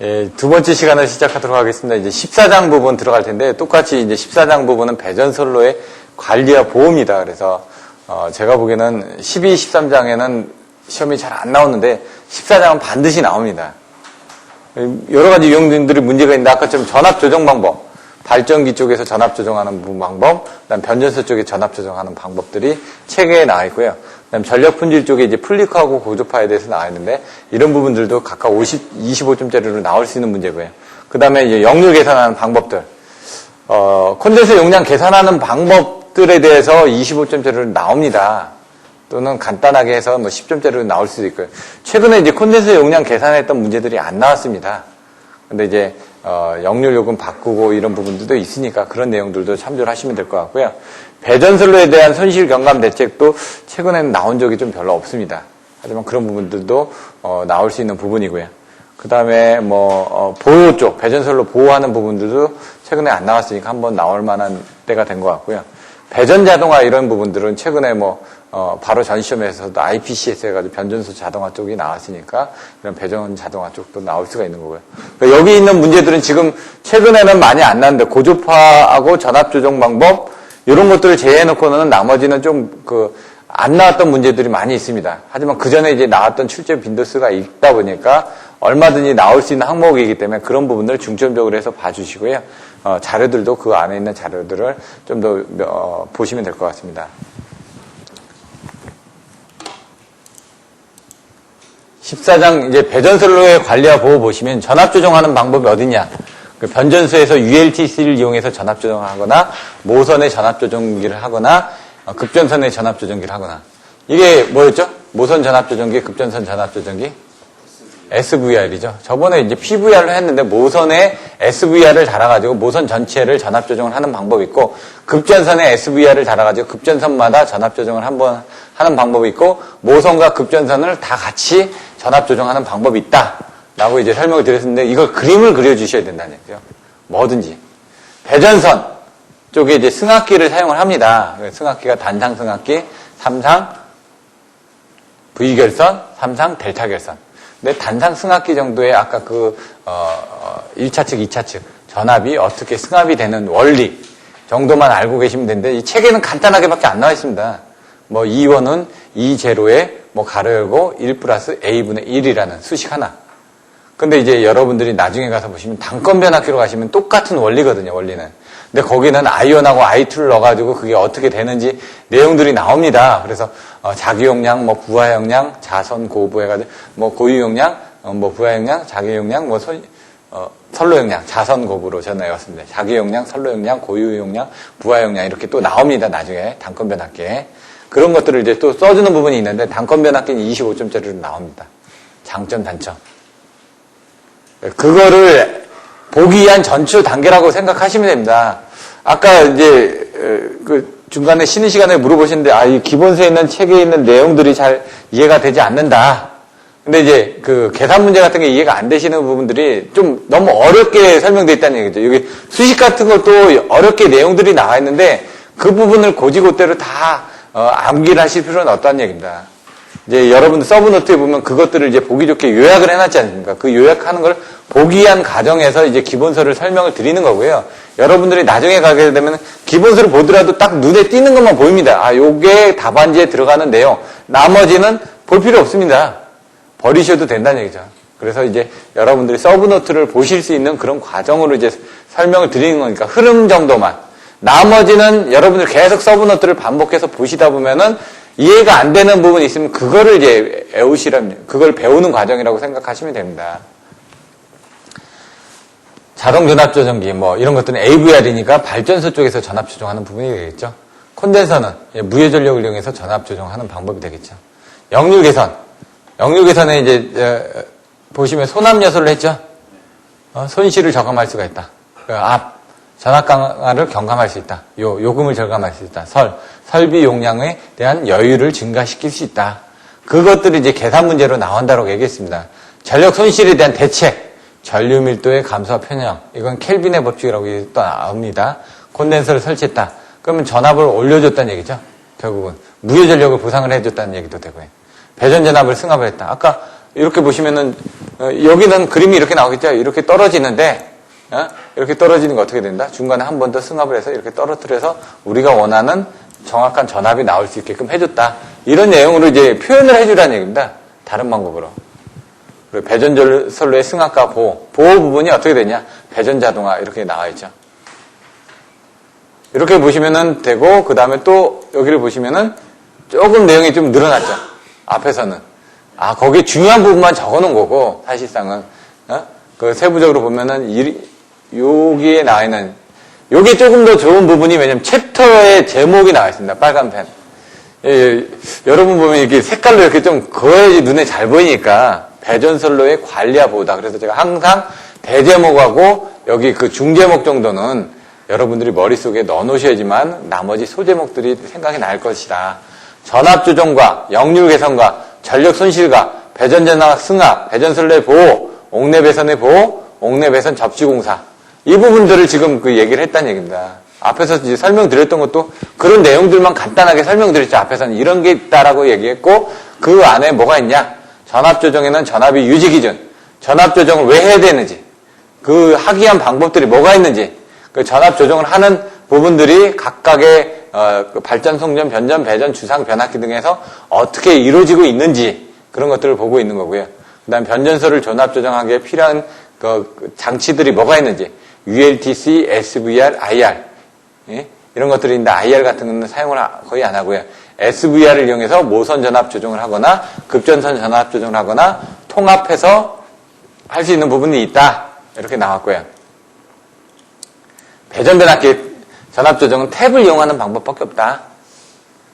예, 두 번째 시간을 시작하도록 하겠습니다. 이제 14장 부분 들어갈 텐데, 똑같이 이제 14장 부분은 배전선로의 관리와 보호입니다. 그래서, 제가 보기에는 12, 13장에는 시험이 잘 안 나오는데, 14장은 반드시 나옵니다. 여러 가지 유형들이 문제가 있는데, 아까처럼 전압 조정 방법, 발전기 쪽에서 전압 조정하는 방법, 그다음 변전소 쪽에 전압 조정하는 방법들이 체계에 나와 있고요. 그다음 전력 품질 쪽에 이제 풀리크하고 고주파에 대해서 나와 있는데 이런 부분들도 각각 25점짜리로 나올 수 있는 문제고요. 그다음에 이제 역류 계산하는 방법들, 콘덴서 용량 계산하는 방법들에 대해서 25점짜리로 나옵니다. 또는 간단하게 해서 뭐 10점짜리로 나올 수도 있고요. 최근에 이제 콘덴서 용량 계산했던 문제들이 안 나왔습니다. 근데 이제 역류 요금 바꾸고 이런 부분들도 있으니까 그런 내용들도 참조를 하시면 될 것 같고요. 배전선로에 대한 손실 경감 대책도 최근에는 나온 적이 좀 별로 없습니다. 하지만 그런 부분들도 나올 수 있는 부분이고요. 그 다음에 보호 쪽, 배전선로 보호하는 부분들도 최근에 안 나왔으니까 한번 나올 만한 때가 된 것 같고요. 배전 자동화 이런 부분들은 최근에 바로 전 시험에서도 IPCS 해가지고 변전소 자동화 쪽이 나왔으니까 이런 배전 자동화 쪽도 나올 수가 있는 거고요. 그러니까 여기 있는 문제들은 지금 최근에는 많이 안 나왔는데 고주파하고 전압 조정 방법 이런 것들을 제외해놓고는 나머지는 좀 안 나왔던 문제들이 많이 있습니다. 하지만 그 전에 이제 나왔던 출제 빈도수가 있다 보니까 얼마든지 나올 수 있는 항목이기 때문에 그런 부분을 중점적으로 해서 봐주시고요. 자료들도 그 안에 있는 자료들을 좀 더 보시면 될 것 같습니다. 14장 이제 배전선로의 관리와 보호 보시면 전압 조정하는 방법이 어디냐? 그 변전소에서 ULTC를 이용해서 전압 조정하거나 모선의 전압 조정기를 하거나 급전선의 전압 조정기를 하거나 이게 뭐였죠? 모선 전압 조정기, 급전선 전압 조정기? SVR이죠. 저번에 이제 PVR로 했는데 모선에 SVR을 달아가지고 모선 전체를 전압 조정을 하는 방법이 있고 급전선에 SVR을 달아가지고 급전선마다 전압 조정을 한번 하는 방법이 있고 모선과 급전선을 다 같이 전압 조정하는 방법이 있다라고 이제 설명을 드렸는데 이걸 그림을 그려주셔야 된다는 얘기죠. 뭐든지 배전선 쪽에 이제 승합기를 사용을 합니다. 승합기가 단상 승합기, 3상 V결선, 3상 델타 결선. 근데 단상 승합기 정도의 아까 1차측, 2차측 전압이 어떻게 승합이 되는 원리 정도만 알고 계시면 되는데 이 책에는 간단하게밖에 안 나와 있습니다. E1은 E0에 가로 열고 1 플러스 A분의 1이라는 수식 하나. 근데 이제 여러분들이 나중에 가서 보시면 단건 변압기로 가시면 똑같은 원리거든요, 원리는. 근데 거기는 I1하고 I2를 넣어가지고 그게 어떻게 되는지 내용들이 나옵니다. 그래서 자기용량, 부하용량, 자선 고부 해가지고 고유용량, 부하용량, 자기용량, 선로용량, 자선 고부로 저는 외웠습니다. 자기용량, 선로용량, 고유용량, 부하용량 이렇게 또 나옵니다. 나중에 단건 변압기에. 그런 것들을 이제 또 써주는 부분이 있는데 단건 변압기는 25점짜리로 나옵니다. 장점, 단점. 그거를 보기 위한 전추 단계라고 생각하시면 됩니다. 아까 이제 중간에 쉬는 시간에 물어보시는데 이 기본서에 있는 책에 있는 내용들이 잘 이해가 되지 않는다. 근데 이제 계산 문제 같은 게 이해가 안 되시는 부분들이 좀 너무 어렵게 설명되어 있다는 얘기죠. 여기 수식 같은 것도 어렵게 내용들이 나와 있는데 그 부분을 고지고대로 다 암기를 하실 필요는 없다는 얘기입니다. 이제 여러분들 서브노트에 보면 그것들을 이제 보기 좋게 요약을 해놨지 않습니까? 그 요약하는 걸 보기 위한 과정에서 이제 기본서를 설명을 드리는 거고요. 여러분들이 나중에 가게 되면 기본서를 보더라도 딱 눈에 띄는 것만 보입니다. 요게 답안지에 들어가는 내용. 나머지는 볼 필요 없습니다. 버리셔도 된다는 얘기죠. 그래서 이제 여러분들이 서브노트를 보실 수 있는 그런 과정으로 이제 설명을 드리는 거니까 흐름 정도만. 나머지는 여러분들 계속 서브노트를 반복해서 보시다 보면은 이해가 안 되는 부분이 있으면 그거를 이제 그걸 배우는 과정이라고 생각하시면 됩니다. 자동 전압 조정기 이런 것들은 AVR이니까 발전소 쪽에서 전압 조정하는 부분이 되겠죠. 콘덴서는 무해 전력을 이용해서 전압 조정하는 방법이 되겠죠. 역류 개선. 역류 개선에 이제 보시면 소남 요소를 했죠. 손실을 저감할 수가 있다. 전압 강화를 경감할 수 있다. 요금을 절감할 수 있다. 설비 용량에 대한 여유를 증가시킬 수 있다. 그것들이 이제 계산 문제로 나온다고 얘기했습니다. 전력 손실에 대한 대책, 전류 밀도의 감소와 편향. 이건 켈빈의 법칙이라고 또 나옵니다. 콘덴서를 설치했다. 그러면 전압을 올려줬다는 얘기죠. 결국은 무해 전력을 보상을 해줬다는 얘기도 되고요. 배전 전압을 승합을 했다. 아까 이렇게 보시면은 여기는 그림이 이렇게 나오겠죠. 이렇게 떨어지는데, 이렇게 떨어지는 거 어떻게 된다? 중간에 한 번 더 승합을 해서 이렇게 떨어뜨려서 우리가 원하는 정확한 전압이 나올 수 있게끔 해줬다. 이런 내용으로 이제 표현을 해주라는 얘기입니다. 다른 방법으로. 그리고 배전선로의 승합과 보호 부분이 어떻게 되냐? 배전자동화 이렇게 나와 있죠. 이렇게 보시면은 되고, 그 다음에 또 여기를 보시면은 조금 내용이 좀 늘어났죠. 앞에서는. 거기 중요한 부분만 적어 놓은 거고, 사실상은. 그 세부적으로 보면은, 여기에 나와 있는, 요게 조금 더 좋은 부분이 왜냐면 챕터의 제목이 나와 있습니다. 빨간 펜. 여러분 보면 이렇게 색깔로 이렇게 좀 그어야지 눈에 잘 보이니까, 배전선로의 관리와 보호다. 그래서 제가 항상 대제목하고 여기 그 중제목 정도는 여러분들이 머릿속에 넣어 놓으셔야지만 나머지 소제목들이 생각이 날 것이다. 전압 조정과 역률 개선과 전력 손실과 배전전화 승합, 배전선로의 보호, 옥내 배선의 보호, 옥내 배선 접지 공사. 이 부분들을 지금 그 얘기를 했다는 얘기입니다. 앞에서 이제 설명드렸던 것도 그런 내용들만 간단하게 설명드렸죠. 앞에서는 이런 게 있다라고 얘기했고, 그 안에 뭐가 있냐? 전압 조정에는 전압이 유지 기준, 전압 조정을 왜 해야 되는지, 그 하기 위한 방법들이 뭐가 있는지, 그 전압 조정을 하는 부분들이 각각의 그 발전, 송전, 변전, 배전, 주상, 변압기 등에서 어떻게 이루어지고 있는지 그런 것들을 보고 있는 거고요. 그다음 변전소를 전압 조정하기에 필요한 그 장치들이 뭐가 있는지, ULTC, SVR, IR 이런 것들이 있는데 IR 같은 거는 사용을 거의 안 하고요. SVR을 이용해서 모선 전압 조정을 하거나 급전선 전압 조정을 하거나 통합해서 할 수 있는 부분이 있다. 이렇게 나왔고요. 배전 변압기 전압 조정은 탭을 이용하는 방법밖에 없다.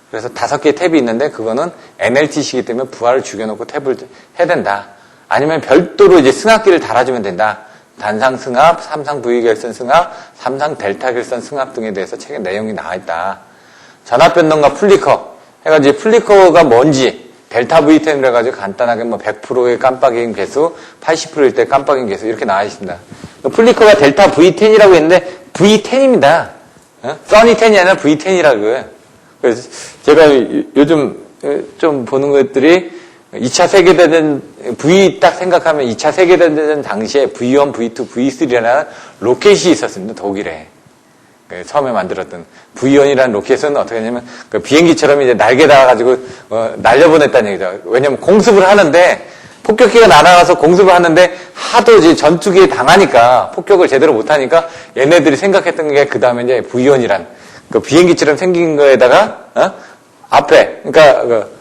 그래서 5개의 탭이 있는데 그거는 NLTC이기 때문에 부하를 죽여놓고 탭을 해야 된다. 아니면 별도로 이제 승합기를 달아주면 된다. 단상 승합, 삼상 V 결선 승합, 삼상 델타 결선 승합 등에 대해서 책에 내용이 나와 있다. 전압 변동과 플리커 해가지고 플리커가 뭔지 델타 V10을 해가지고 간단하게 뭐 100%의 깜빡임 개수, 80%일 때 깜빡임 개수 이렇게 나와 있습니다. 플리커가 델타 V10이라고 했는데 V10입니다. 써니10이 아니라 V10이라고요. 그래서 제가 요즘 좀 보는 것들이 2차 세계대전 V 딱 생각하면 2차 세계대전 당시에 V1, V2, V3라는 로켓이 있었습니다. 독일에. 처음에 만들었던 V1이라는 로켓은 어떻게 하냐면 그 비행기처럼 이제 날개 달아가지고 날려보냈다는 얘기죠. 왜냐면 공습을 하는데 폭격기가 날아가서 공습을 하는데 하도 이제 전투기에 당하니까 폭격을 제대로 못하니까 얘네들이 생각했던 게 그 다음에 이제 V1이란 그 비행기처럼 생긴 거에다가 앞에 그러니까 그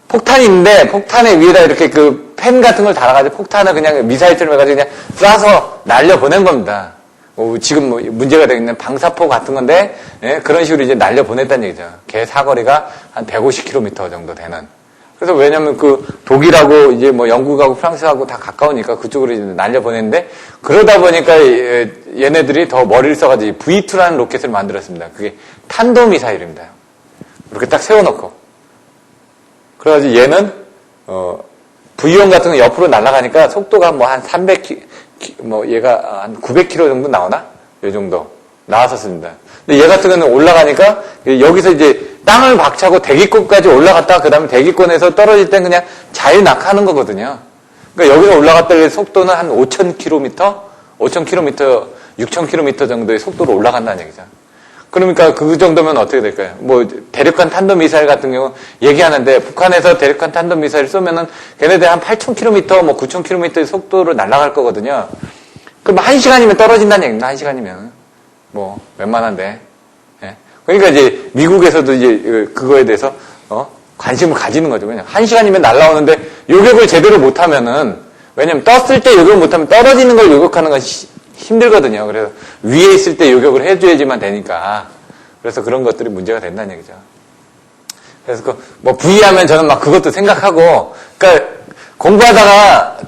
폭탄이 있는데 폭탄의 위에다 이렇게 그 펜 같은 걸 달아가지고 폭탄을 그냥 미사일처럼 해가지고 그냥 쏴서 날려보낸 겁니다. 지금 뭐 문제가 되어 있는 방사포 같은 건데 그런 식으로 이제 날려보냈다는 얘기죠. 걔 사거리가 한 150km 정도 되는. 그래서 왜냐면 그 독일하고 이제 뭐 영국하고 프랑스하고 다 가까우니까 그쪽으로 이제 날려보냈는데 그러다 보니까 얘네들이 더 머리를 써가지고 V2라는 로켓을 만들었습니다. 그게 탄도미사일입니다. 이렇게 딱 세워놓고. 그래가지고 얘는 V1 같은 거 옆으로 날아가니까 속도가 뭐 한 300km, 뭐 얘가 한 900km 정도 나오나? 이 정도 나왔었습니다. 근데 얘 같은 경우는 올라가니까 여기서 이제 땅을 박차고 대기권까지 올라갔다가 그 다음에 대기권에서 떨어질 땐 그냥 자유낙하하는 거거든요. 그러니까 여기서 올라갔다 속도는 한 5,000km, 5,000km, 6,000km 정도의 속도로 올라간다는 얘기죠. 그러니까 그 정도면 어떻게 될까요? 뭐 대륙간 탄도미사일 같은 경우 얘기하는데 북한에서 대륙간 탄도미사일 쏘면은 걔네들 한 8,000km, 뭐 9,000km의 속도로 날아갈 거거든요. 그럼 1시간이면 떨어진다는 얘기입니다. 1시간이면. 뭐 웬만한데. 예. 그러니까 이제 미국에서도 이제 그거에 대해서 관심을 가지는 거죠. 왜냐면 1시간이면 날아오는데 요격을 제대로 못하면은 왜냐면 떴을 때 요격을 못하면 떨어지는 걸 요격하는 건 힘들거든요. 그래서 위에 있을 때 요격을 해줘야지만 되니까. 그래서 그런 것들이 문제가 된다는 얘기죠. 그래서 뭐 V하면 저는 막 그것도 생각하고, 그러니까 공부하다가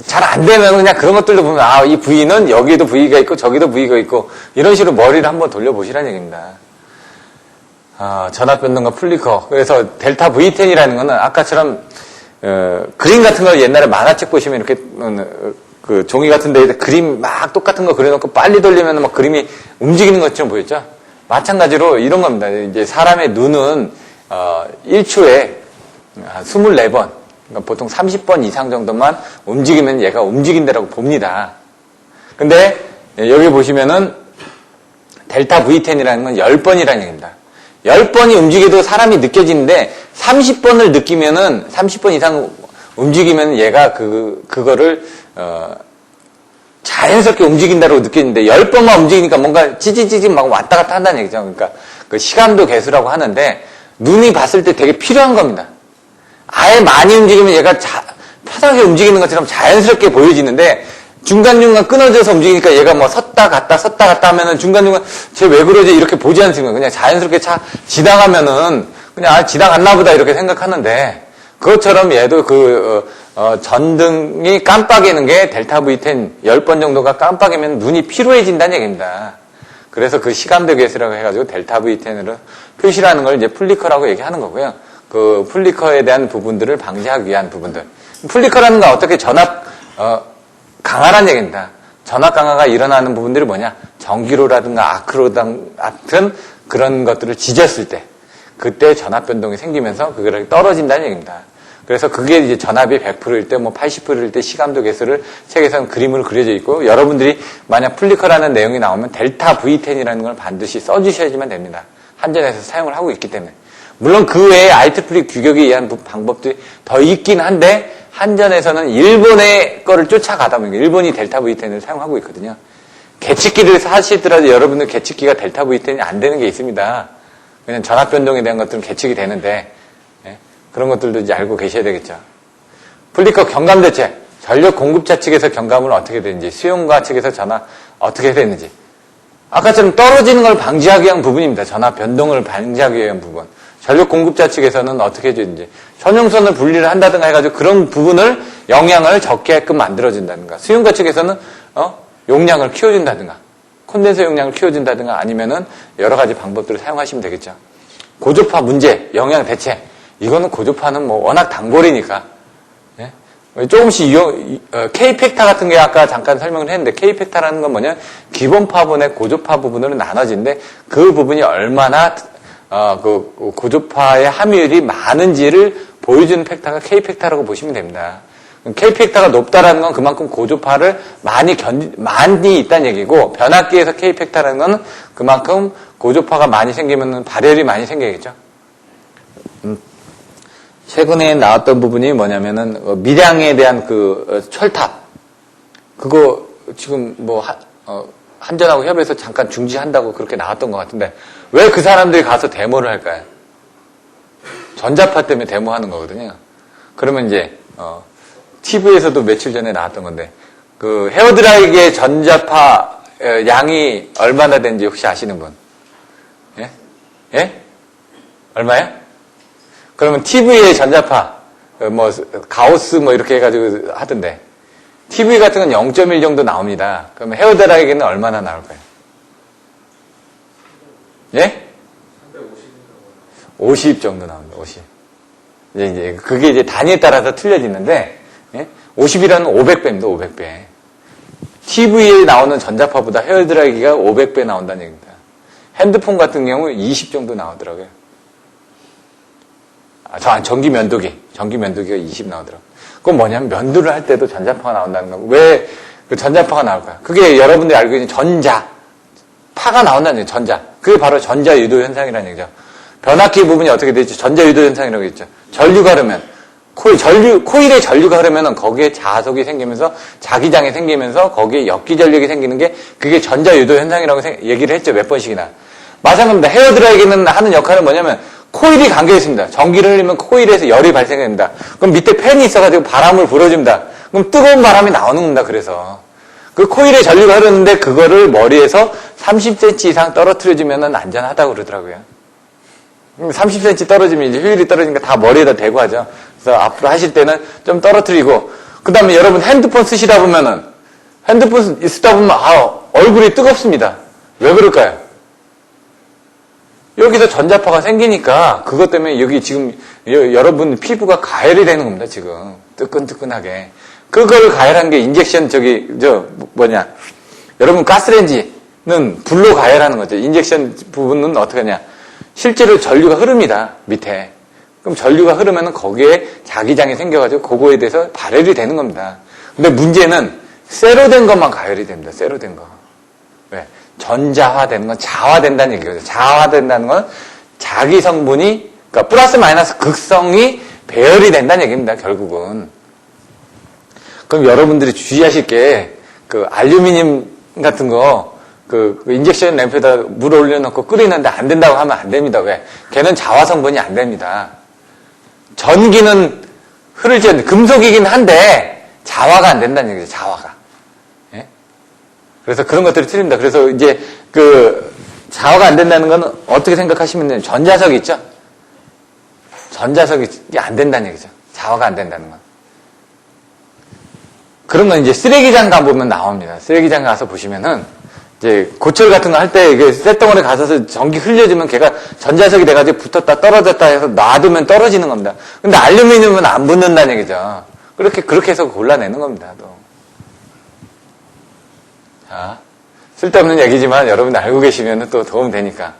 잘 안 되면 그냥 그런 것들도 보면 이 V는 여기도 V가 있고 저기도 V가 있고 이런 식으로 머리를 한번 돌려보시라는 얘기입니다. 전압 변동과 플리커. 그래서 델타 V10이라는 거는 아까처럼 그림 같은 거 옛날에 만화책 보시면 이렇게 그 종이 같은 데에 그림 막 똑같은 거 그려놓고 빨리 돌리면 막 그림이 움직이는 것처럼 보였죠? 마찬가지로 이런 겁니다. 이제 사람의 눈은 1초에 24번 그러니까 보통 30번 이상 정도만 움직이면 얘가 움직인다라고 봅니다. 근데 여기 보시면은 델타 V10이라는 건 10번이라는 얘기입니다. 10번이 움직여도 사람이 느껴지는데 30번을 느끼면은 30번 이상 움직이면 얘가 그거를 자연스럽게 움직인다고 느끼는데 10번만 움직이니까 뭔가 찌찌찌찌 막 왔다 갔다 한다는 얘기죠. 그러니까 그 시감도 개수라고 하는데 눈이 봤을 때 되게 필요한 겁니다. 아예 많이 움직이면 얘가 편하게 움직이는 것처럼 자연스럽게 보여지는데 중간중간 끊어져서 움직이니까 얘가 뭐 섰다 갔다 하면은 중간중간 쟤 왜 그러지 이렇게 보지 않습니까? 그냥 자연스럽게 지나가면은 그냥 지나갔나 보다 이렇게 생각하는데 그것처럼 얘도 전등이 깜빡이는 게 델타 V10 10번 정도가 깜빡이면 눈이 피로해진다는 얘기입니다. 그래서 그 시감도 개수라고 해가지고 델타 V10으로 표시를 하는 걸 이제 플리커라고 얘기하는 거고요. 그 플리커에 대한 부분들을 방지하기 위한 부분들. 플리커라는 건 어떻게 전압, 강화란 얘기입니다. 전압 강화가 일어나는 부분들이 뭐냐? 전기로라든가 아크로든 그런 것들을 지졌을 때, 그때 전압 변동이 생기면서 그게 떨어진다는 얘기입니다. 그래서 그게 이제 전압이 100%일 때, 뭐 80%일 때 시감도 개수를 책에서는 그림으로 그려져 있고, 여러분들이 만약 플리커라는 내용이 나오면 델타 V10이라는 걸 반드시 써주셔야지만 됩니다. 한전에서 사용을 하고 있기 때문에. 물론 그 외에 IEEE 규격에 의한 방법들이 더 있긴 한데, 한전에서는 일본의 거를 쫓아가다 보니까 일본이 델타 V10을 사용하고 있거든요. 계측기를 사시더라도 여러분들 계측기가 델타 V10이 안 되는 게 있습니다. 그냥 전압 변동에 대한 것들은 계측이 되는데, 그런 것들도 이제 알고 계셔야 되겠죠. 플리커 경감 대책, 전력 공급자 측에서 경감을 어떻게 되는지, 수용가 측에서 전압 어떻게 되는지. 아까처럼 떨어지는 걸 방지하기 위한 부분입니다. 전압 변동을 방지하기 위한 부분. 전력 공급자 측에서는 어떻게 해주는지. 전용선을 분리를 한다든가 해가지고 그런 부분을 영향을 적게끔 만들어준다든가. 수용가 측에서는, 용량을 키워준다든가. 콘덴서 용량을 키워준다든가 아니면은 여러 가지 방법들을 사용하시면 되겠죠. 고조파 문제, 영향 대체. 이거는 고조파는 뭐 워낙 단골이니까. 예? 조금씩 K팩타 같은 게 아까 잠깐 설명을 했는데 K팩타라는 건 뭐냐? 기본 파분의 고조파 부분으로 나눠지는데 그 부분이 얼마나 그 고조파의 함유율이 많은지를 보여주는 팩타가 K팩타라고 보시면 됩니다. K팩타가 높다라는 건 그만큼 고조파를 많이 있다는 얘기고 변압기에서 K팩타라는 건 그만큼 고조파가 많이 생기면 발열이 많이 생기겠죠. 최근에 나왔던 부분이 뭐냐면은 밀양에 대한 그 철탑 그거 지금 뭐 한전하고 협의해서 잠깐 중지한다고 그렇게 나왔던 것 같은데 왜 그 사람들이 가서 데모를 할까요? 전자파 때문에 데모하는 거거든요. 그러면 이제 TV에서도 며칠 전에 나왔던 건데 그 헤어드라이기의 전자파 양이 얼마나 되는지 혹시 아시는 분? 예? 예? 얼마요? 그러면 TV의 전자파 뭐 가우스 뭐 이렇게 해가지고 하던데 TV 같은 건 0.1 정도 나옵니다. 그러면 헤어드라이기는 얼마나 나올까요? 예? 50 정도 나옵니다. 50. 이제 그게 이제 단위에 따라서 틀려지는데 50이라는 500배입니다. 500배. TV에 나오는 전자파보다 헤어드라이기가 500배 나온다는 얘기입니다. 핸드폰 같은 경우 20 정도 나오더라고요. 전기 면도기가 20 나오더라고요. 그건 뭐냐면 면도를 할 때도 전자파가 나온다는 거. 왜 그 전자파가 나올까요? 그게 여러분들이 알고 있는 파가 나온다는 얘기죠. 전자. 그게 바로 전자유도 현상이라는 얘기죠. 변압기 부분이 어떻게 되죠? 전자유도 현상이라고 했죠. 전류가 흐르면 코일에 전류가 흐르면 거기에 자석이 생기면서 자기장이 생기면서 거기에 역기 전력이 생기는 게 그게 전자유도 현상이라고 얘기를 했죠. 몇 번씩이나. 마찬가지입니다. 헤어드라이기는 하는 역할은 뭐냐면 코일이 감겨 있습니다. 전기를 흘리면 코일에서 열이 발생합니다. 그럼 밑에 팬이 있어가지고 바람을 불어줍니다. 그럼 뜨거운 바람이 나오는 겁니다. 그래서 그 코일에 전류가 흐르는데 그거를 머리에서 30cm 이상 떨어뜨려주면 안전하다고 그러더라고요. 30cm 떨어지면 이제 효율이 떨어지니까 다 머리에다 대고 하죠. 그래서 앞으로 하실 때는 좀 떨어뜨리고 그 다음에 여러분 핸드폰 쓰시다 보면은 핸드폰 쓰다 보면 얼굴이 뜨겁습니다. 왜 그럴까요? 여기서 전자파가 생기니까 그것 때문에 여기 지금 여러분 피부가 가열이 되는 겁니다. 지금 뜨끈뜨끈하게 그거를 가열한 게 인젝션 여러분 가스레인지는 불로 가열하는 거죠. 인젝션 부분은 어떻게 하냐? 실제로 전류가 흐릅니다. 밑에 그럼 전류가 흐르면 거기에 자기장이 생겨가지고 그거에 대해서 발열이 되는 겁니다. 근데 문제는 쇠로 된 것만 가열이 됩니다. 쇠로 된 거. 왜? 전자화되는 건 자화된다는 얘기거든요. 자화된다는 건 자기 성분이, 그러니까 플러스 마이너스 극성이 배열이 된다는 얘기입니다. 결국은. 그럼 여러분들이 주의하실 게, 그 알루미늄 같은 거, 그 인젝션 램프에다 물 올려놓고 끓이는데 안 된다고 하면 안 됩니다. 왜? 걔는 자화 성분이 안 됩니다. 전기는 흐르지 않는데, 금속이긴 한데, 자화가 안 된다는 얘기죠. 자화가. 예? 그래서 그런 것들이 틀립니다. 그래서 이제 그 자화가 안 된다는 건 어떻게 생각하시면 돼요? 전자석 있죠? 전자석이 안 된다는 얘기죠. 자화가 안 된다는 건. 그런 건 이제 쓰레기장 가보면 나옵니다. 쓰레기장 가서 보시면은, 이제 고철 같은 거 할 때 이게 쇳덩어리 가서 전기 흘려주면 걔가 전자석이 돼가지고 붙었다 떨어졌다 해서 놔두면 떨어지는 겁니다. 근데 알루미늄은 안 붙는다는 얘기죠. 그렇게 해서 골라내는 겁니다. 또. 자, 쓸데없는 얘기지만 여러분들 알고 계시면 또 도움 되니까.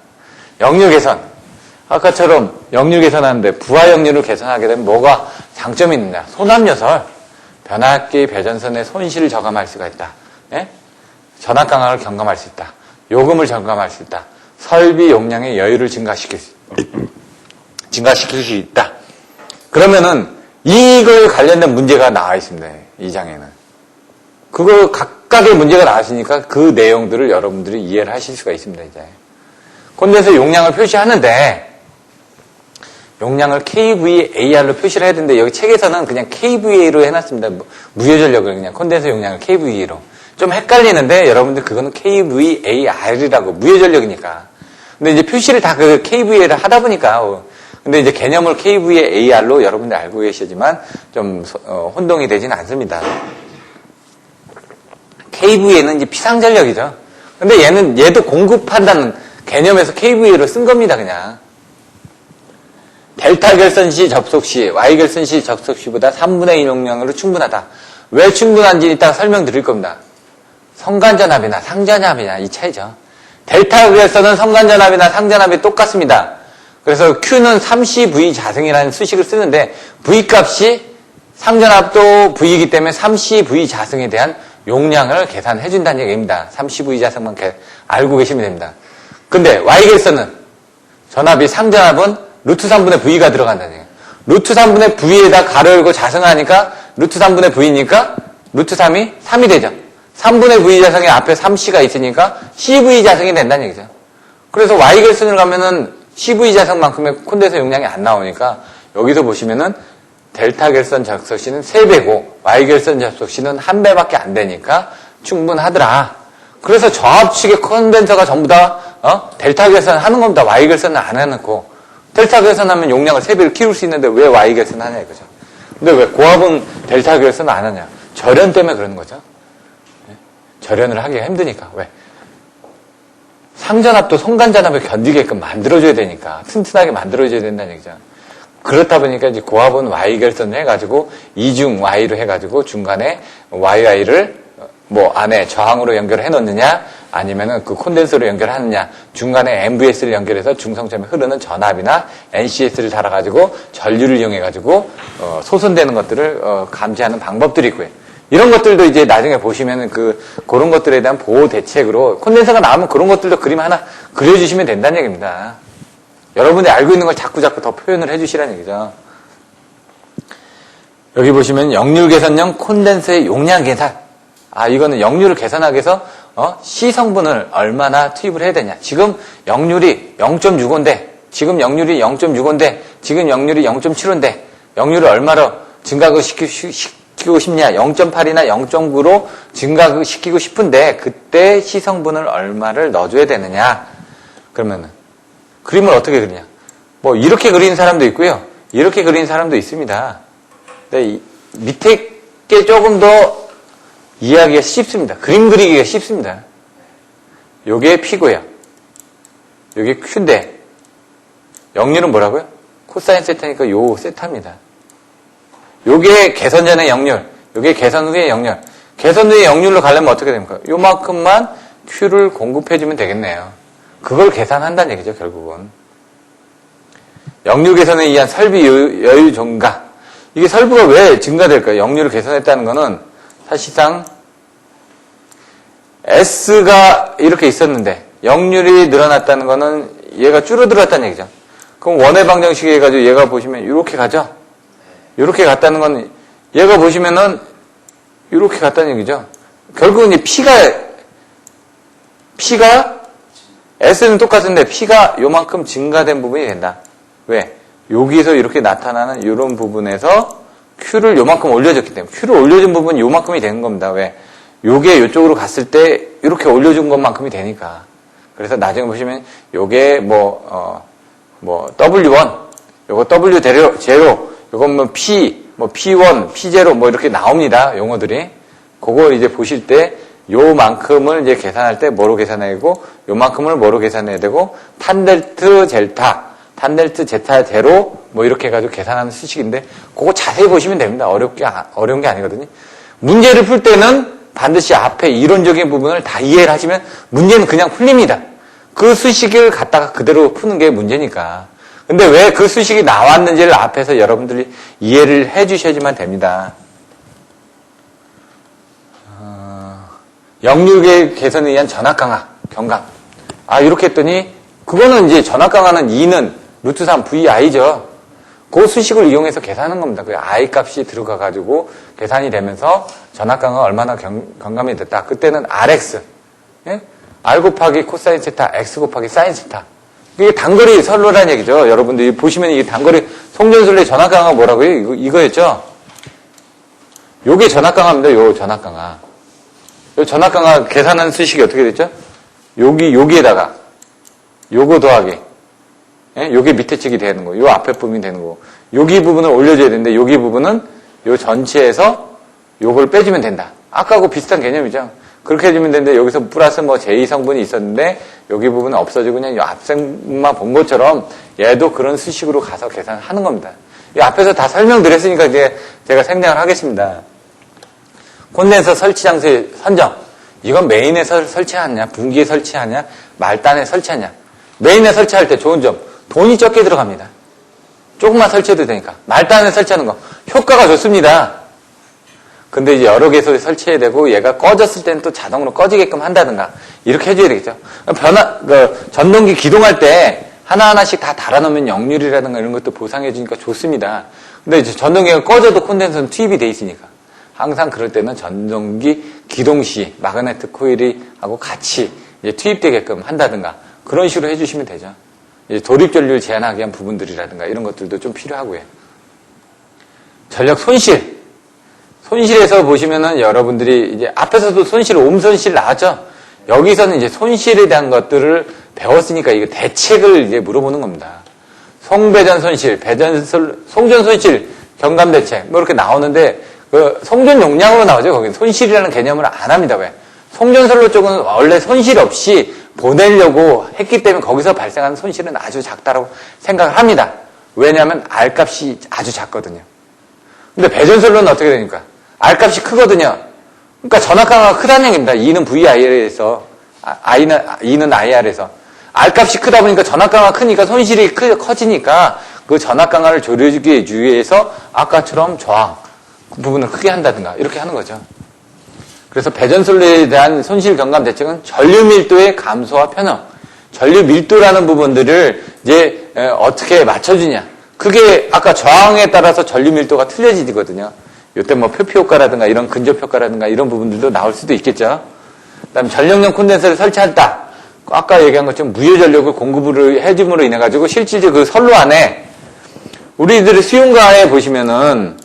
역류 개선. 아까처럼 역류 개선하는데 부하 역류를 개선하게 되면 뭐가 장점이 있느냐. 소남요설. 변압기 배전선의 손실을 저감할 수가 있다. 예? 전압 강압을 경감할 수 있다. 요금을 점검할 수 있다. 설비 용량의 여유를 증가시킬 수 있다. 그러면은 이걸 관련된 문제가 나와 있습니다. 이 장에는. 그거 각각의 문제가 나왔으니까 그 내용들을 여러분들이 이해를 하실 수가 있습니다. 이제 콘덴서 용량을 표시하는데 용량을 kVAR로 표시를 해야 되는데 여기 책에서는 그냥 kVA로 해놨습니다. 무효전력을 그냥 콘덴서 용량을 kVA로. 좀 헷갈리는데 여러분들 그거는 kVAR이라고 무효전력이니까. 근데 이제 표시를 다 그 kVA를 하다 보니까 근데 이제 개념을 kVAR로 여러분들 알고 계시지만 좀 혼동이 되지는 않습니다. kVA는 이제 피상전력이죠. 근데 얘도 공급한다는 개념에서 kVA로 쓴 겁니다, 그냥. 델타 결선 시 접속 시, Y 결선 시 접속 시보다 3분의 1 용량으로 충분하다. 왜 충분한지 이따가 설명드릴 겁니다. 성간전압이나 상전압이나 이 차이죠. 델타 결선은 성간전압이나 상전압이 똑같습니다. 그래서 Q는 3CV 자승이라는 수식을 쓰는데 V값이 상전압도 V이기 때문에 3CV 자승에 대한 용량을 계산해 준다는 얘기입니다. 3CV 자승만 알고 계시면 됩니다. 근데 Y결선은 전압이 상전압은 루트 3분의 V가 들어간다는 얘기예요. 루트 3분의 V에다 가로 열고 자승하니까 루트 3분의 V니까 루트 3이 3이 되죠. 3분의 V 자승에 앞에 3C가 있으니까 CV 자승이 된다는 얘기죠. 그래서 Y결선을 가면은 CV 자승만큼의 콘덴서 용량이 안 나오니까 여기서 보시면은 델타 결선 접속 시는 3배고 Y결선 접속 시는 1배밖에 안 되니까 충분하더라. 그래서 저압측의 콘덴서가 전부 다 델타 결선 하는 겁니다. Y결선은 안 해놓고 델타 결선 하면 용량을 3배를 키울 수 있는데 왜 Y결선 하냐 이거죠. 근데 왜 고압은 델타 결선을 안 하냐. 절연 때문에 그러는 거죠. 절연을 하기가 힘드니까. 왜? 상전압도 성간전압을 견디게끔 만들어줘야 되니까. 튼튼하게 만들어줘야 된다는 얘기죠. 그렇다 보니까 이제 고압은 Y결선을 해가지고 이중 Y로 해가지고 중간에 YI를 뭐 안에 저항으로 연결해 놓느냐 아니면은 그 콘덴서로 연결하느냐 중간에 MVS를 연결해서 중성점에 흐르는 전압이나 NCS를 달아가지고 전류를 이용해가지고 소선되는 것들을 감지하는 방법들이 있고요. 이런 것들도 이제 나중에 보시면은 그런 것들에 대한 보호 대책으로 콘덴서가 나오면 그런 것들도 그림 하나 그려주시면 된다는 얘기입니다. 여러분이 알고 있는 걸 자꾸 더 표현을 해주시라는 얘기죠. 여기 보시면 역률 개선형 콘덴서의 용량 계산. 이거는 역률을 계산하기 위해서 C 성분을 얼마나 투입을 해야 되냐. 지금 역률이 0.65인데, 지금 역률이 0.65인데, 지금 역률이 0.75인데, 역률을 얼마로 증가시키고 싶냐. 0.8이나 0.9로 증가시키고 싶은데, 그때 C 성분을 얼마를 넣어줘야 되느냐. 그러면은, 그림을 어떻게 그리냐. 뭐, 이렇게 그리는 사람도 있고요. 이렇게 그리는 사람도 있습니다. 근데 밑에 게 조금 더 이해하기가 쉽습니다. 그림 그리기가 쉽습니다. 요게 P고요. 요게 Q인데 역률은 뭐라고요? 코사인 세타니까 요 세타입니다. 요게 개선 전의 역률, 요게 개선 후의 역률. 개선 후의 역률로 가려면 어떻게 됩니까? 요만큼만 Q를 공급해주면 되겠네요. 그걸 계산한다는 얘기죠, 결국은. 역류 개선에 의한 설비 여유 증가. 이게 설비가 왜 증가될까요? 역류를 개선했다는 거는 사실상 S가 이렇게 있었는데 역률이 늘어났다는 거는 얘가 줄어들었다는 얘기죠. 그럼 원의 방정식 해가지고 얘가 보시면 이렇게 가죠. 이렇게 갔다는 건 얘가 보시면은 이렇게 갔다는 얘기죠. 결국은 이 P가 S는 똑같은데 P가 요만큼 증가된 부분이 된다. 왜? 여기서 이렇게 나타나는 이런 부분에서 Q를 요만큼 올려줬기 때문에 Q를 올려준 부분은 요만큼이 되는 겁니다. 왜? 요게 요쪽으로 갔을 때 이렇게 올려준 것만큼이 되니까. 그래서 나중에 보시면 요게 W1, 요거 W0, 요건 뭐 P, P1, P0 이렇게 나옵니다. 용어들이. 그거 이제 보실 때 요만큼을 이제 계산할 때 뭐로 계산해야 되고 요만큼을 뭐로 계산해야 되고 탄델트 제타 제로 이렇게 해가지고 계산하는 수식인데 그거 자세히 보시면 됩니다. 어려운 게 아니거든요. 문제를 풀 때는 반드시 앞에 이론적인 부분을 다 이해를 하시면 문제는 그냥 풀립니다. 그 수식을 갖다가 그대로 푸는 게 문제니까. 근데 왜 그 수식이 나왔는지를 앞에서 여러분들이 이해를 해 주셔야지만 됩니다. 역류 개선에 의한 전압 강화, 경감. 이렇게 했더니 그거는 이제 전압 강화는 2는 루트 3 VI죠. 그 수식을 이용해서 계산하는 겁니다. 그 I 값이 들어가가지고 계산이 되면서 전압 강화가 얼마나 경감이 됐다. 그때는 RX, 예? R 곱하기 코사인 세타, X 곱하기 사인 세타. 이게 단거리 선로라는 얘기죠. 여러분들이 보시면 이게 단거리 송전술의 전압 강화가 뭐라고요? 이거였죠. 요게 전압 강화입니다. 요 전압 강화. 요 전압 강화 계산하는 수식이 어떻게 됐죠? 여기에다가 요거 더하기. 예? 요게 밑에 측이 되는 거. 요 앞에 부분이 되는 거. 여기 부분을 올려줘야 되는데 여기 부분은 요 전체에서 요걸 빼주면 된다. 아까하고 비슷한 개념이죠. 그렇게 해주면 되는데 여기서 플러스 제2성분이 있었는데 여기 부분은 없어지고 그냥 이 앞생만 본 것처럼 얘도 그런 수식으로 가서 계산하는 겁니다. 이 앞에서 다 설명드렸으니까 이제 제가 생략을 하겠습니다. 콘덴서 설치 장소의 선정. 이건 메인에 설치하냐, 분기에 설치하냐, 말단에 설치하냐. 메인에 설치할 때 좋은 점, 돈이 적게 들어갑니다. 조금만 설치해도 되니까. 말단에 설치하는 거, 효과가 좋습니다. 근데 이제 여러 개소에 설치해야 되고 얘가 꺼졌을 때는 또 자동으로 꺼지게끔 한다든가 이렇게 해줘야 되겠죠. 전동기 기동할 때 하나하나씩 다 달아놓으면 역률이라든가 이런 것도 보상해주니까 좋습니다. 근데 이제 전동기가 꺼져도 콘덴서는 투입이 돼 있으니까 항상 그럴 때는 전동기 기동 시 마그네틱 코일이 하고 같이 이제 투입되게끔 한다든가 그런 식으로 해주시면 되죠. 이제 도립전류를 제한하기 위한 부분들이라든가 이런 것들도 좀 필요하고요. 전력 손실에서 보시면은 여러분들이 이제 앞에서도 옴손실 나왔죠? 여기서는 이제 손실에 대한 것들을 배웠으니까 이거 대책을 이제 물어보는 겁니다. 송배전 손실, 송전 손실, 경감 대책, 이렇게 나오는데, 송전 용량으로 나오죠? 거기 손실이라는 개념을 안 합니다. 왜? 송전선로 쪽은 원래 손실 없이 보내려고 했기 때문에 거기서 발생하는 손실은 아주 작다라고 생각을 합니다. 왜냐하면 R값이 아주 작거든요. 근데 배전선로는 어떻게 되니까? R값이 크거든요. 그러니까 전압 강화가 크다는 얘기입니다. E는 VIR에서, E는 IR에서. R값이 크다 보니까 전압 강화가 크니까 손실이 커지니까 그 전압 강화를 줄여주기 위해서 아까처럼 저항 부분을 크게 한다든가 이렇게 하는 거죠. 그래서 배전선로에 대한 손실 경감 대책은 전류 밀도의 감소와 편형, 전류 밀도라는 부분들을 이제 어떻게 맞춰주냐. 그게 아까 저항에 따라서 전류 밀도가 틀려지거든요. 이때 표피 효과라든가 이런 근접 효과라든가 이런 부분들도 나올 수도 있겠죠. 그다음에 전력용 콘덴서를 설치한다. 아까 얘기한 것처럼 무효 전력을 공급을 해줌으로 인해 가지고 실질적으로 그 선로 안에 우리들의 수용가에 보시면은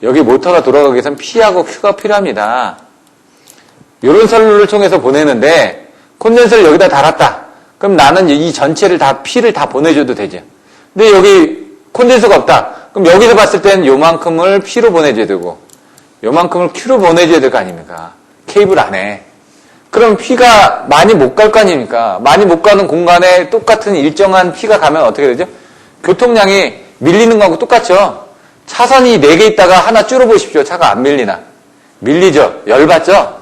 여기 모터가 돌아가기 위해서는 P하고 Q가 필요합니다. 이런 선로를 통해서 보내는데 콘덴서를 여기다 달았다. 그럼 나는 이 전체를 다 P를 다 보내줘도 되죠. 근데 여기 콘덴서가 없다. 그럼 여기서 봤을 때는 요만큼을 P로 보내줘야 되고 요만큼을 Q로 보내줘야 될 거 아닙니까? 케이블 안에. 그럼 P가 많이 못 갈 거 아닙니까? 많이 못 가는 공간에 똑같은 일정한 P가 가면 어떻게 되죠? 교통량이 밀리는 거하고 똑같죠? 차선이 4개 있다가 하나 줄여보십시오. 차가 안 밀리나? 밀리죠? 열받죠?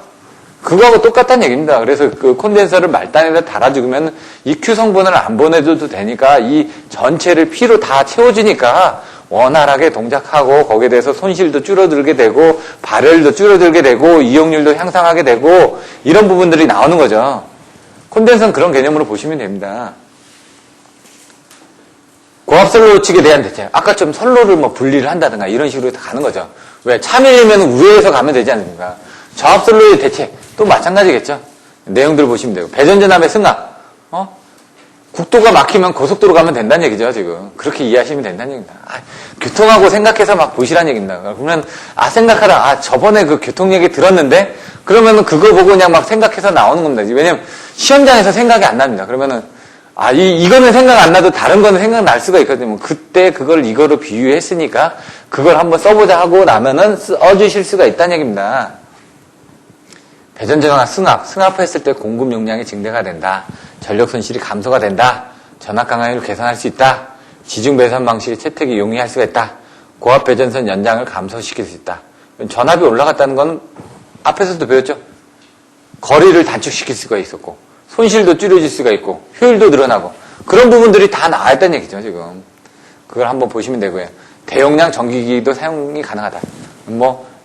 그거하고 똑같다는 얘기입니다. 그래서 그 콘덴서를 말단에다 달아주면 이 Q 성분을 안 보내줘도 되니까 이 전체를 P로 다 채워주니까 원활하게 동작하고 거기에 대해서 손실도 줄어들게 되고 발열도 줄어들게 되고 이용률도 향상하게 되고 이런 부분들이 나오는 거죠. 콘덴서는 그런 개념으로 보시면 됩니다. 고압 선로 노측에 대한 대책. 아까처럼 선로를 뭐 분리를 한다든가 이런 식으로 가는 거죠. 왜? 차 밀리면 우회해서 가면 되지 않습니까? 저압 선로의 대책. 또 마찬가지겠죠. 내용들 보시면 되고. 배전전압의 승합. 국도가 막히면 고속도로 가면 된다는 얘기죠, 지금. 그렇게 이해하시면 된다는 얘기입니다. 교통하고 생각해서 막 보시라는 얘기입니다. 그러면, 생각하다, 저번에 그 교통 얘기 들었는데, 그러면은 그거 보고 그냥 막 생각해서 나오는 겁니다. 왜냐면, 시험장에서 생각이 안 납니다. 그러면은, 이거는 생각 안 나도 다른 거는 생각날 수가 있거든요. 그때 그걸 이거로 비유했으니까, 그걸 한번 써보자 하고 나면은 써주실 수가 있다는 얘기입니다. 배전전압 승합했을 때 공급 용량이 증대가 된다. 전력 손실이 감소가 된다. 전압 강화율을 개선할 수 있다. 지중 배선 방식의 채택이 용이할 수가 있다. 고압 배전선 연장을 감소시킬 수 있다. 전압이 올라갔다는 건 앞에서도 배웠죠. 거리를 단축시킬 수가 있었고 손실도 줄여질 수가 있고 효율도 늘어나고 그런 부분들이 다 나와있다는 얘기죠, 지금. 그걸 한번 보시면 되고요. 대용량 전기기도 사용이 가능하다.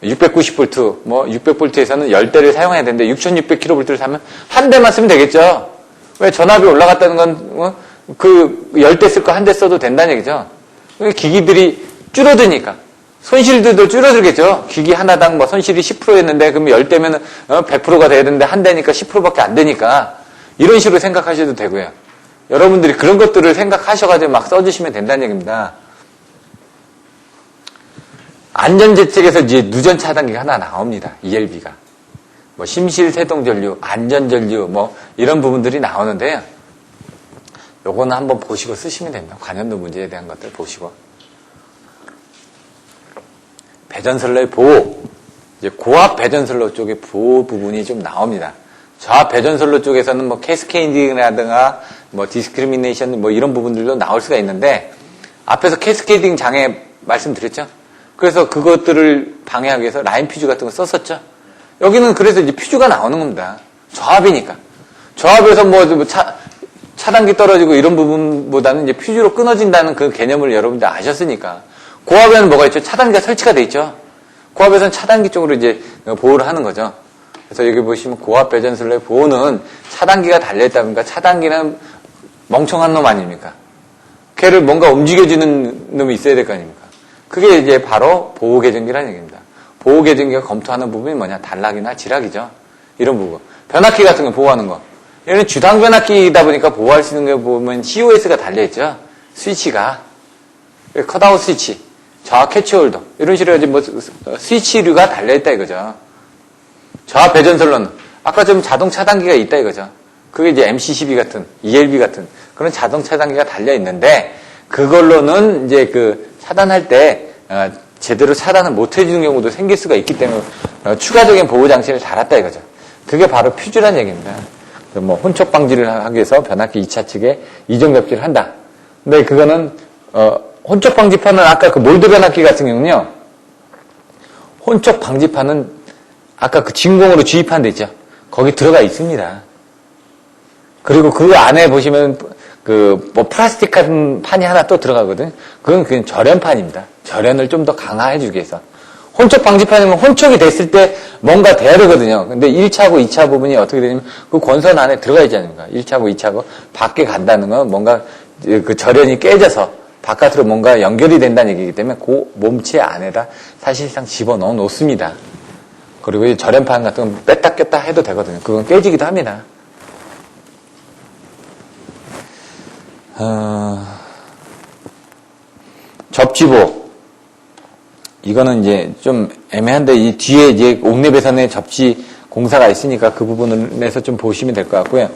690V, 600V에서는 10대를 사용해야 되는데 6600kV를 사면 한 대만 쓰면 되겠죠. 왜? 전압이 올라갔다는 건 그 10대 쓸 거 한 대 써도 된다는 얘기죠. 기기들이 줄어드니까 손실도 줄어들겠죠. 기기 하나당 손실이 10%였는데 그럼 10대면 100%가 돼야 되는데 한 대니까 10%밖에 안 되니까 이런 식으로 생각하셔도 되고요. 여러분들이 그런 것들을 생각하셔가지고 막 써주시면 된다는 얘기입니다. 안전재책에서 이제 누전 차단기가 하나 나옵니다. ELB가. 심실 세동전류, 안전전류, 이런 부분들이 나오는데요. 요거는 한번 보시고 쓰시면 됩니다. 관연도 문제에 대한 것들 보시고. 배전선로의 보호. 이제 고압 배전선로 쪽의 보호 부분이 좀 나옵니다. 저압 배전선로 쪽에서는 캐스케이딩이라든가 디스크리미네이션 이런 부분들도 나올 수가 있는데 앞에서 캐스케이딩 장애 말씀드렸죠? 그래서 그것들을 방해하기 위해서 라인 퓨즈 같은 거 썼었죠. 여기는 그래서 이제 퓨즈가 나오는 겁니다. 저압이니까. 저압에서 차단기 떨어지고 이런 부분보다는 이제 퓨즈로 끊어진다는 그 개념을 여러분들 아셨으니까. 고압에는 뭐가 있죠? 차단기가 설치가 돼 있죠. 고압에서는 차단기 쪽으로 이제 보호를 하는 거죠. 그래서 여기 보시면 고압 배전선로의 보호는 차단기가 달려있다 보니까 차단기는 멍청한 놈 아닙니까? 걔를 뭔가 움직여주는 놈이 있어야 될 거 아닙니까? 그게 이제 바로 보호개전기라는 얘기입니다. 보호개전기가 검토하는 부분이 뭐냐? 단락이나 지락이죠. 이런 부분. 변압기 같은 거 보호하는 거. 얘는 주당 변압기이다 보니까 보호할 수 있는 거 보면 COS가 달려있죠. 스위치가. 컷아웃 스위치. 저압 캐치홀더. 이런 식으로 이제 스위치류가 달려있다 이거죠. 저압 배전선로는 아까 좀 자동 차단기가 있다 이거죠. 그게 이제 MC12 같은, ELB 같은 그런 자동 차단기가 달려있는데 그걸로는 이제 차단할 때 제대로 차단을 못 해주는 경우도 생길 수가 있기 때문에 추가적인 보호 장치를 달았다 이거죠. 그게 바로 퓨즈란 얘기입니다. 혼촉 방지를 하기 위해서 변압기 2차 측에 이종 접지를 한다. 근데 그거는 혼촉 방지판은 아까 그 몰드 변압기 같은 경우는요. 혼촉 방지판은 아까 그 진공으로 주입한 데 있죠. 거기 들어가 있습니다. 그리고 그 안에 보시면 플라스틱 같은 판이 하나 또 들어가거든요. 그건 그냥 절연판입니다. 절연을 좀 더 강화해주기 위해서. 혼촉 방지판이면 혼촉이 됐을 때 뭔가 돼야 되거든요. 근데 1차고 2차 부분이 어떻게 되냐면 그 권선 안에 들어가 있지 않습니까? 1차고 2차고 밖에 간다는 건 뭔가 그 절연이 깨져서 바깥으로 뭔가 연결이 된다는 얘기이기 때문에 그 몸체 안에다 사실상 집어넣어 놓습니다. 그리고 이 절연판 같은 건 뺐다 꼈다 해도 되거든요. 그건 깨지기도 합니다. 접지보. 이거는 이제 좀 애매한데 이 뒤에 이제 옥내 배선에 접지 공사가 있으니까 그 부분에서 좀 보시면 될 것 같고요.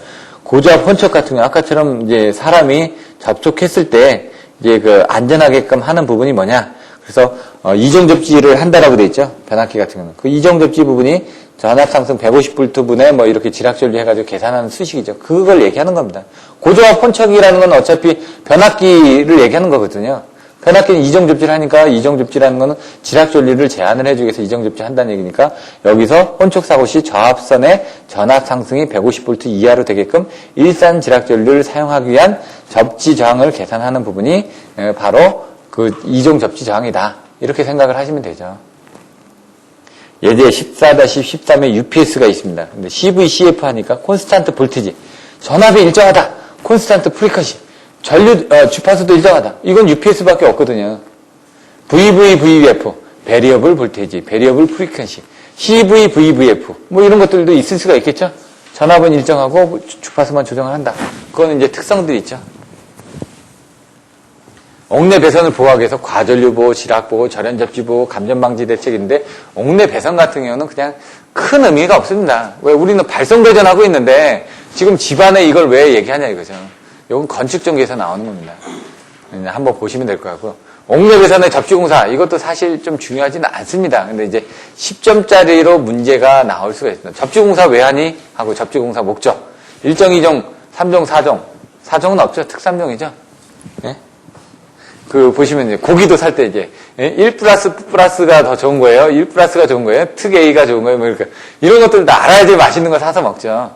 고저압 혼촉 같은 거 아까처럼 이제 사람이 접촉했을 때 이제 안전하게끔 하는 부분이 뭐냐? 그래서 이종 접지를 한다라고 돼 있죠. 변압기 같은 경우는 그 이종 접지 부분이 전압 상승 150V분에 이렇게 지락전류 해가지고 계산하는 수식이죠. 그걸 얘기하는 겁니다. 고저압 혼촉이라는 건 어차피 변압기를 얘기하는 거거든요. 현악기는 이정접지를 하니까 이정접지라는 거는 지락전류를 제한을 해주기 위해서 이정접지 한다는 얘기니까 여기서 혼촉사고 시 저합선의 전압 상승이 150V 이하로 되게끔 일산 지락전류를 사용하기 위한 접지 저항을 계산하는 부분이 바로 그 이정접지 저항이다. 이렇게 생각을 하시면 되죠. 예제 14-13에 UPS가 있습니다. 근데 CV, CF 하니까 콘스탄트 볼티지. 전압이 일정하다. 콘스탄트 프리퀀시. 주파수도 일정하다. 이건 UPS밖에 없거든요. VV, VVF. 베리어블 볼티지, 베리어블 프리퀀시. CV, VVF. 뭐 이런 것들도 있을 수가 있겠죠? 전압은 일정하고 주파수만 조정을 한다. 그거는 이제 특성들이 있죠. 옥내 배선을 보호하기 위해서 과전류 보호, 지락 보호, 절연 접지 보호, 감전 방지 대책인데 옥내 배선 같은 경우는 그냥 큰 의미가 없습니다. 왜 우리는 발성 배전하고 있는데 지금 집안에 이걸 왜 얘기하냐 이거죠. 이건 건축 전기에서 나오는 겁니다. 한번 보시면 될 것 같고요. 옥내 배선의 접지공사 이것도 사실 좀 중요하지는 않습니다. 근데 이제 10점짜리로 문제가 나올 수가 있습니다. 접지공사 왜 하니? 하고 접지공사 목적. 1종, 2종, 3종, 4종. 4종은 없죠. 특3종이죠. 예? 보시면 이제 고기도 살 때 이제 1++가 더 좋은 거예요. 1+가 좋은 거예요. 특 A가 좋은 거예요. 뭐 이런 것들 다 알아야지 맛있는 거 사서 먹죠.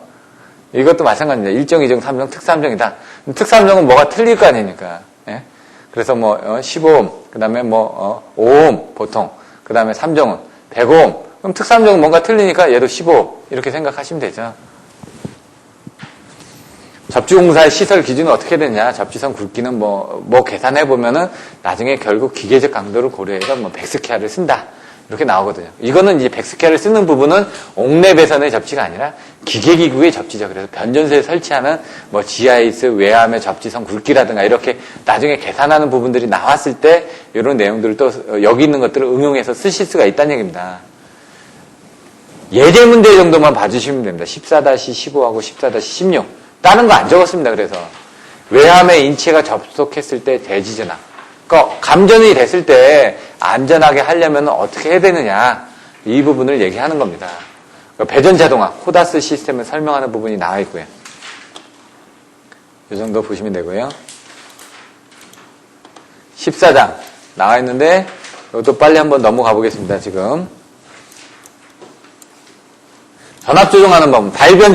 이것도 마찬가지입니다. 1종, 2종, 3종, 특3종이다. 특3종은 뭐가 틀릴 거 아닙니까? 예? 그래서 뭐 15옴, 그 다음에 뭐 5옴 보통, 그 다음에 3종은 100옴. 그럼 특3종은 뭔가 틀리니까 얘도 15옴 이렇게 생각하시면 되죠. 접지공사의 시설 기준은 어떻게 되냐? 접지선 굵기는 뭐 계산해보면은 나중에 결국 기계적 강도를 고려해서 뭐 백스케아를 쓴다. 이렇게 나오거든요. 이거는 이제 백스케아를 쓰는 부분은 옥내 배선의 접지가 아니라 기계기구의 접지죠. 그래서 변전소에 설치하는 뭐 GIS, 외암의 접지선 굵기라든가 이렇게 나중에 계산하는 부분들이 나왔을 때 이런 내용들을 또 여기 있는 것들을 응용해서 쓰실 수가 있다는 얘기입니다. 예제 문제 정도만 봐주시면 됩니다. 14-15하고 14-16. 다른 거 안 적었습니다. 그래서 외암에 인체가 접속했을 때 대지전압. 그러니까 감전이 됐을 때 안전하게 하려면 어떻게 해야 되느냐 이 부분을 얘기하는 겁니다. 그러니까 배전 자동화, 코다스 시스템을 설명하는 부분이 나와 있고요. 이 정도 보시면 되고요. 14장 나와 있는데 이것도 빨리 한번 넘어가 보겠습니다. 지금 전압 조정하는 법, 발변